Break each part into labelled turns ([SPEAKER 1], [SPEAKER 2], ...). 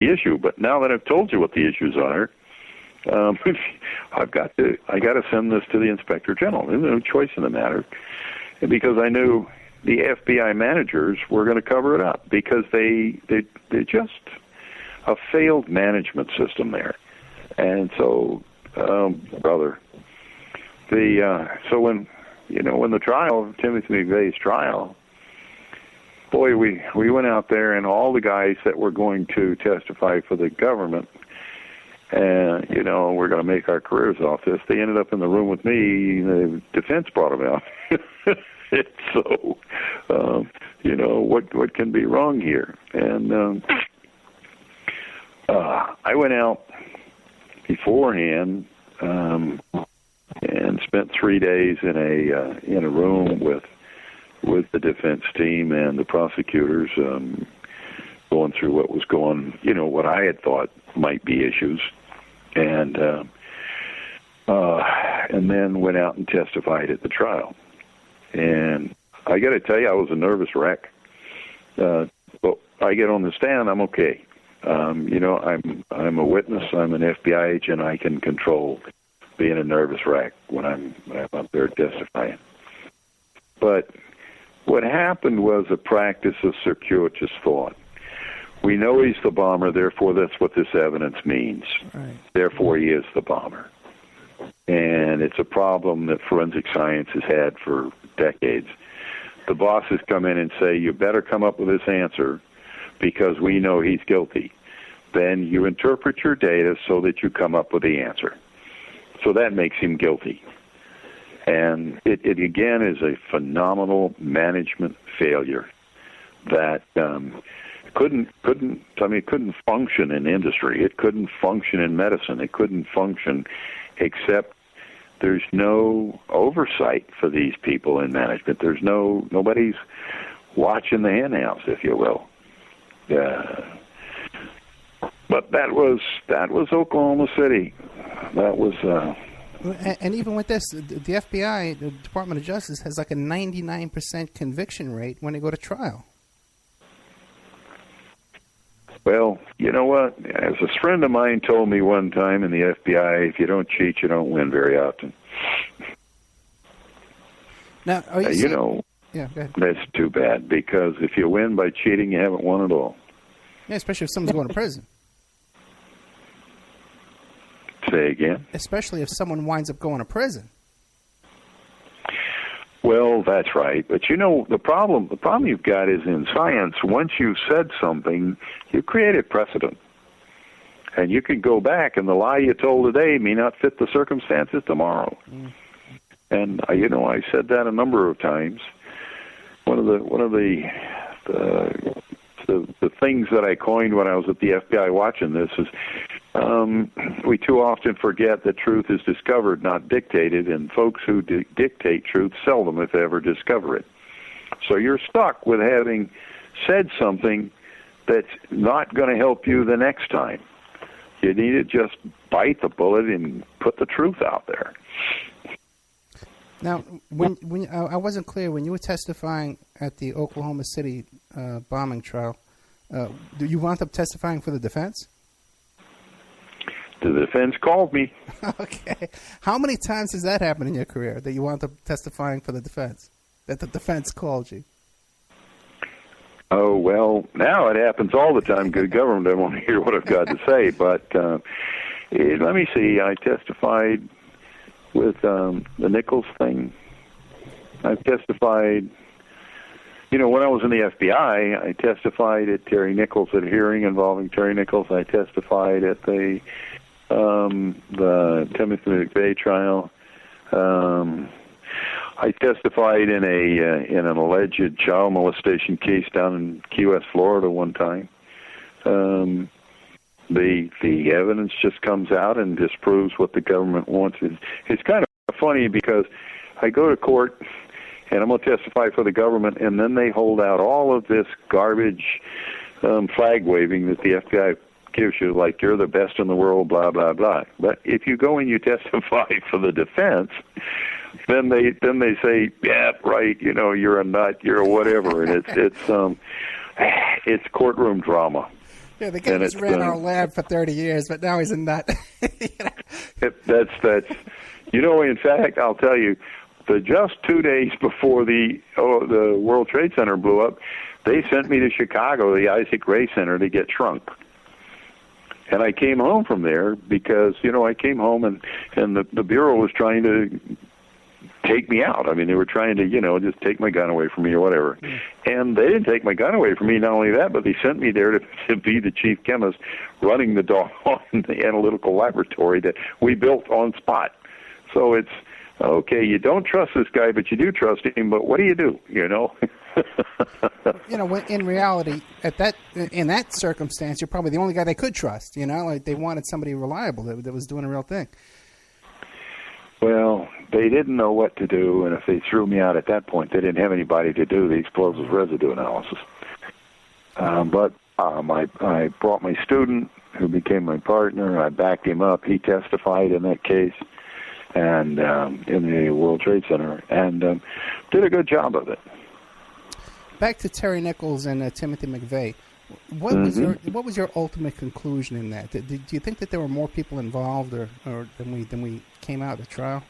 [SPEAKER 1] issue. But now that I've told you what the issues are, I got to send this to the Inspector General. There's no choice in the matter, because I knew the FBI managers were going to cover it up, because they're just a failed management system there. And so, brother, so when the trial, Timothy McVeigh's trial, boy, we went out there, and all the guys that were going to testify for the government, and we're going to make our careers off this, they ended up in the room with me. The defense brought them out. So, what can be wrong here? And I went out beforehand and spent 3 days in a room with the defense team and the prosecutors, going through what I had thought might be issues, and then went out and testified at the trial. And I got to tell you, I was a nervous wreck. But I get on the stand, I'm okay. I'm a witness. I'm an FBI agent. I can control being a nervous wreck when I'm up there testifying. But what happened was a practice of circuitous thought. We know he's the bomber, therefore that's what this evidence means. Right. Therefore he is the bomber. And it's a problem that forensic science has had for decades. The bosses come in and say, you better come up with this answer because we know he's guilty. Then you interpret your data so that you come up with the answer. So that makes him guilty. And it again is a phenomenal management failure that couldn't function in industry. It couldn't function in medicine. It couldn't function, except there's no oversight for these people in management. There's nobody's watching the henhouse, if you will. But that was Oklahoma City. That was.
[SPEAKER 2] And even with this, the FBI, the Department of Justice, has like a 99% conviction rate when they go to trial.
[SPEAKER 1] Well, you know what? As a friend of mine told me one time in the FBI, if you don't cheat, you don't win very often.
[SPEAKER 2] Now, are you
[SPEAKER 1] yeah, go ahead. That's too bad, because if you win by cheating, you haven't won at all.
[SPEAKER 2] Yeah, especially if someone's going to prison.
[SPEAKER 1] Say again?
[SPEAKER 2] Especially if someone winds up going to prison.
[SPEAKER 1] Well, that's right. But the problem you've got is in science, once you've said something, you create a precedent. And you can go back, and the lie you told today may not fit the circumstances tomorrow. Mm. And I said that a number of times. One of the things that I coined when I was at the FBI watching this is, we too often forget that truth is discovered, not dictated, and folks who dictate truth seldom, if ever, discover it. So you're stuck with having said something that's not going to help you the next time. You need to just bite the bullet and put the truth out there.
[SPEAKER 2] Now, when I wasn't clear, when you were testifying at the Oklahoma City bombing trial, do you wound up testifying for the defense?
[SPEAKER 1] The defense called me.
[SPEAKER 2] Okay. How many times has that happened in your career, that you wound up testifying for the defense, that the defense called you?
[SPEAKER 1] Oh, well, now it happens all the time. Good government doesn't want to hear what I've got to say. But let me see. I testified with the Nichols thing. I've testified, when I was in the FBI, I testified at Terry Nichols, at a hearing involving Terry Nichols. I testified at the Timothy McVeigh trial. I testified in an alleged child molestation case down in Key West, Florida, one time. The evidence just comes out and disproves what the government wants. It's kind of funny because I go to court and I'm going to testify for the government, and then they hold out all of this garbage flag waving that the FBI gives you, like you're the best in the world, blah, blah, blah. But if you go and you testify for the defense, then they say, yeah, right, you're a nut, you're a whatever, and it's courtroom drama.
[SPEAKER 2] Yeah, the guy just ran our lab for 30 years, but now he's a nut.
[SPEAKER 1] That's. In fact, I'll tell you, just 2 days before the World Trade Center blew up, they sent me to Chicago, the Isaac Ray Center, to get shrunk. And I came home from there because, I came home and the Bureau was trying to take me out. I mean, they were trying to, just take my gun away from me or whatever. And they didn't take my gun away from me. Not only that, but they sent me there to be the chief chemist running the doggone analytical laboratory that we built on spot. So it's, okay, you don't trust this guy, but you do trust him, but what do you do,
[SPEAKER 2] In reality, in that circumstance, you're probably the only guy they could trust, like they wanted somebody reliable that was doing a real thing.
[SPEAKER 1] Well, they didn't know what to do, and if they threw me out at that point, they didn't have anybody to do the explosives residue analysis. But I brought my student, who became my partner, I backed him up. He testified in that case, and in the World Trade Center, and did a good job of it.
[SPEAKER 2] Back to Terry Nichols and Timothy McVeigh. What was your ultimate conclusion in that? Do you think that there were more people involved, or than we came out of the trial?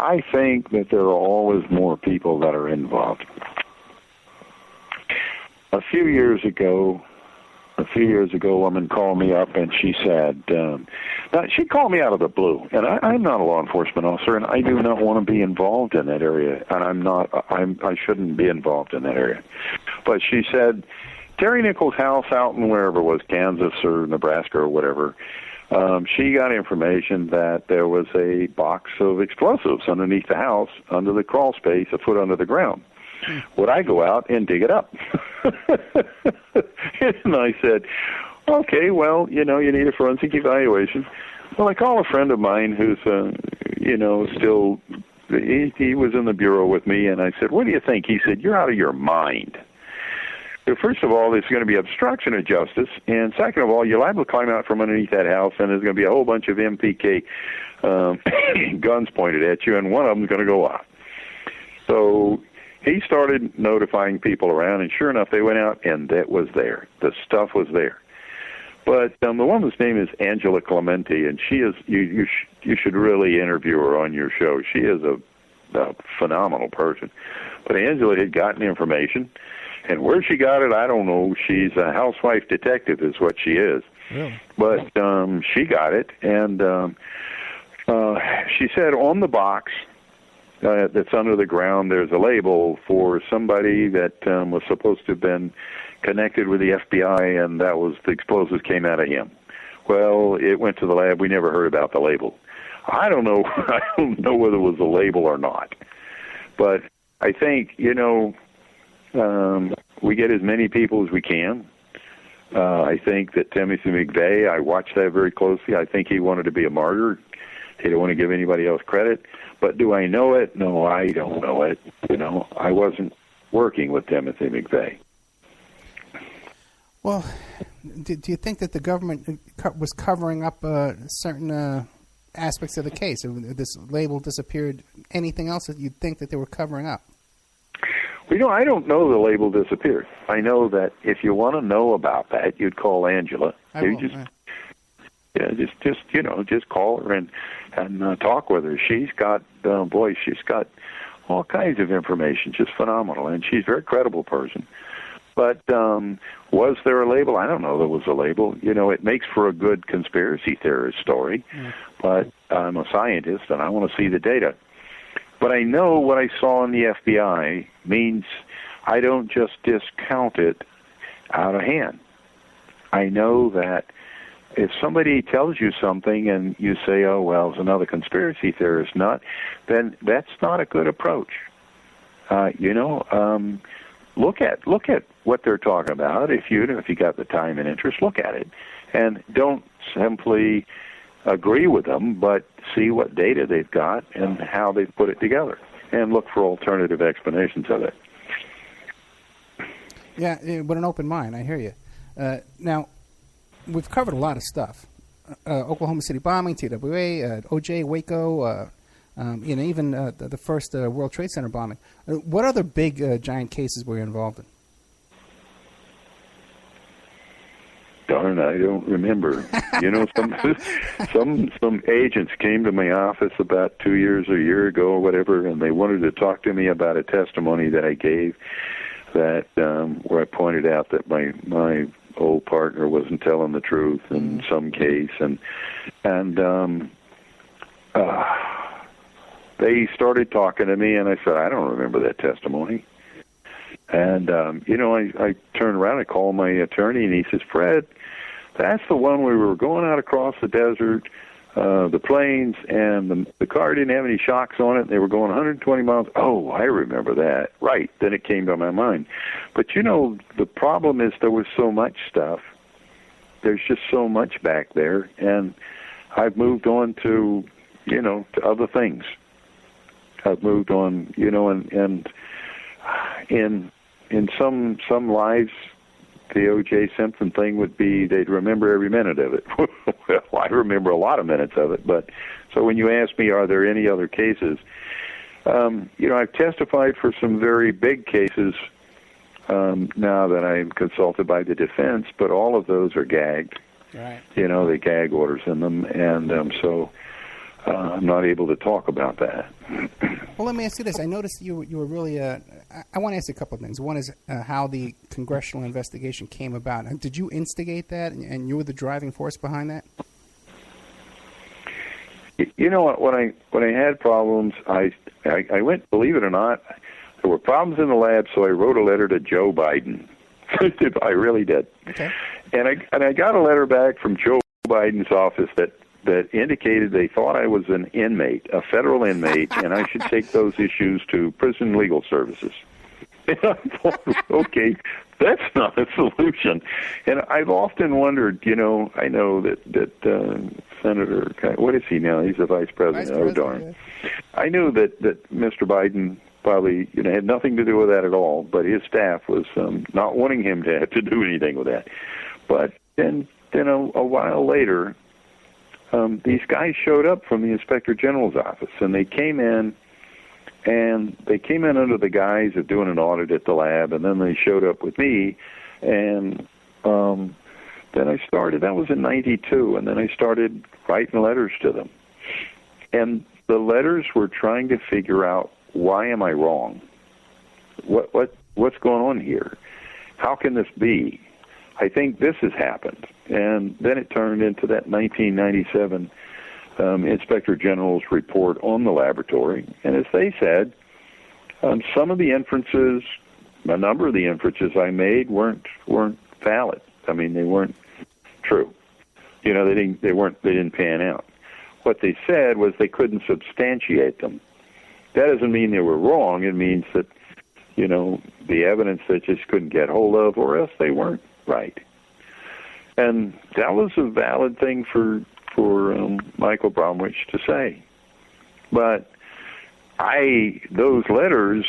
[SPEAKER 1] I think that there are always more people that are involved. A few years ago, a woman called me up and she said, she called me out of the blue, and I'm not a law enforcement officer, and I do not want to be involved in that area, and I shouldn't be involved in that area. But she said, Terry Nichols' house out in wherever it was, Kansas or Nebraska or whatever, she got information that there was a box of explosives underneath the house, under the crawl space, a foot under the ground. Would I go out and dig it up? And I said, okay, well, you need a forensic evaluation. Well, I call a friend of mine who's, still, he was in the Bureau with me, and I said, what do you think? He said, you're out of your mind. First of all, there's going to be obstruction of justice, and second of all, you're liable to climb out from underneath that house, and there's going to be a whole bunch of MPK guns pointed at you, and one of them's going to go off. So he started notifying people around, and sure enough, they went out, and that was there. The stuff was there. But the woman's name is Angela Clemente, and she is, you should really interview her on your show. She is a phenomenal person. But Angela had gotten information, and where she got it, I don't know. She's a housewife detective is what she is. Really? But she got it, and she said on the box that's under the ground, there's a label for somebody that was supposed to have been connected with the FBI, and that was the explosives came out of him. Well, it went to the lab. We never heard about the label. I don't know. I don't know whether it was a label or not. But I think, we get as many people as we can. I think that Timothy McVeigh, I watched that very closely. I think he wanted to be a martyr. He didn't want to give anybody else credit. But do I know it? No, I don't know it. I wasn't working with Timothy McVeigh.
[SPEAKER 2] Well, do you think that the government was covering up certain aspects of the case? If this label disappeared, anything else that you'd think that they were covering up?
[SPEAKER 1] Well, I don't know the label disappeared. I know that if you want to know about that, you'd call Angela. Just call her and talk with her. She's got, she's got all kinds of information, just phenomenal, and she's a very credible person. But was there a label? I don't know there was a label. It makes for a good conspiracy theorist story, but I'm a scientist, and I want to see the data. But I know what I saw in the FBI means I don't just discount it out of hand. I know that if somebody tells you something and you say, oh, well, it's another conspiracy theorist nut, then that's not a good approach. Look at what they're talking about. If you got the time and interest, look at it, and don't simply agree with them, but see what data they've got and how they've put it together, and look for alternative explanations of it.
[SPEAKER 2] Yeah, with an open mind, I hear you. Now, we've covered a lot of stuff. Oklahoma City bombing, TWA, OJ, Waco, even the first World Trade Center bombing. What other big, giant cases were you involved in?
[SPEAKER 1] Darn, I don't remember. You know, some agents came to my office about 2 years or a year ago or whatever, and they wanted to talk to me about a testimony that I gave that where I pointed out that my old partner wasn't telling the truth in some case, and they started talking to me, and I said, I don't remember that testimony. And, you know, I turned around and called my attorney, and he says, Fred, that's the one where we were going out across the desert, the plains, and the car didn't have any shocks on it, and they were going 120 miles. Oh, I remember that. Right. Then it came to my mind. But, you know, the problem is there was so much stuff. There's just so much back there, and I've moved on to, you know, to other things. I've moved on, you know, and in some lives, the O.J. Simpson thing would be they'd remember every minute of it. Well, I remember a lot of minutes of it. But so when you ask me, are there any other cases? You know, I've testified for some very big cases now that I'm consulted by the defense, but all of those are gagged.
[SPEAKER 2] Right.
[SPEAKER 1] You know, they gag orders in them, and so I'm not able to talk about that.
[SPEAKER 2] Well, let me ask you this. I noticed you were really, I want to ask you a couple of things. One is how the congressional investigation came about. Did you instigate that, and you were the driving force behind that?
[SPEAKER 1] You know what? When I had problems, I went, believe it or not, there were problems in the lab, so I wrote a letter to Joe Biden. I really did.
[SPEAKER 2] Okay.
[SPEAKER 1] And I got a letter back from Joe Biden's office that indicated they thought I was an inmate, a federal inmate, and I should take those issues to Prison Legal Services. And I thought, okay, that's not a solution. And I've often wondered, you know, I know that Senator, what is he now? He's the vice president. Oh, darn. Yeah. I knew that Mr. Biden probably, you know, had nothing to do with that at all, but his staff was not wanting him to have to do anything with that. But then a while later, these guys showed up from the Inspector General's office, and they came in under the guise of doing an audit at the lab, and then they showed up with me, and then I started, that was in 92, and then I started writing letters to them. And the letters were trying to figure out, why am I wrong? What's going on here? How can this be? I think this has happened. And then it turned into that 1997 Inspector General's report on the laboratory. And as they said, some of the inferences, a number of the inferences I made weren't valid. I mean, they weren't true. You know, they didn't pan out. What they said was they couldn't substantiate them. That doesn't mean they were wrong. It means that, you know, the evidence they just couldn't get hold of, or else they weren't right. And that was a valid thing for Michael Bromwich to say. But those letters,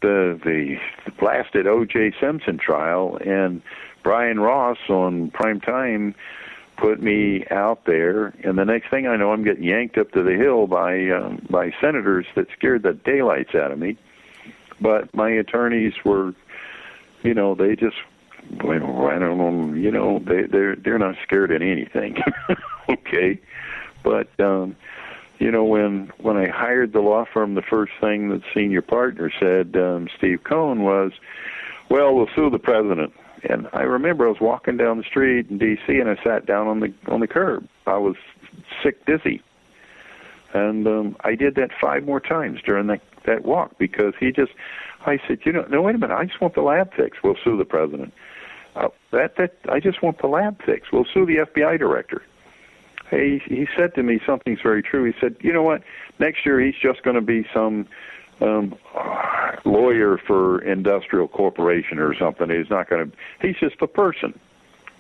[SPEAKER 1] the blasted O.J. Simpson trial, and Brian Ross on prime time put me out there, and the next thing I know, I'm getting yanked up to the hill by senators that scared the daylights out of me. But my attorneys were, you know, they just, well, I don't know, you know, they're not scared of anything. Okay, but you know, when I hired the law firm, the first thing the senior partner said, Steve Cohn, was, well, we'll sue the president. And I remember I was walking down the street in D.C. and I sat down on the curb. I was sick dizzy, and I did that 5 more times during that walk, because I said, you know, no, wait a minute, I just want the lab fixed. We'll sue the president. I just want the lab fixed. We'll sue the FBI director. He said to me something's very true. He said, you know what, next year he's just going to be some lawyer for industrial corporation or something. He's just a person.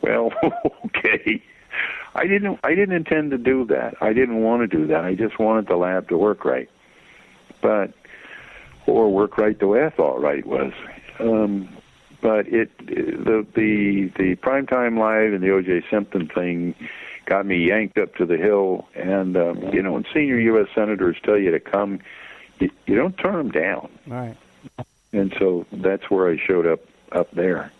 [SPEAKER 1] Well, okay. I didn't intend to do that. I didn't want to do that. I just wanted the lab to work right. Or work right the way I thought right was. But the primetime live and the O.J. Simpson thing got me yanked up to the hill. And, you know, when senior U.S. senators tell you to come, you don't turn them down.
[SPEAKER 2] Right.
[SPEAKER 1] And so that's where I showed up there.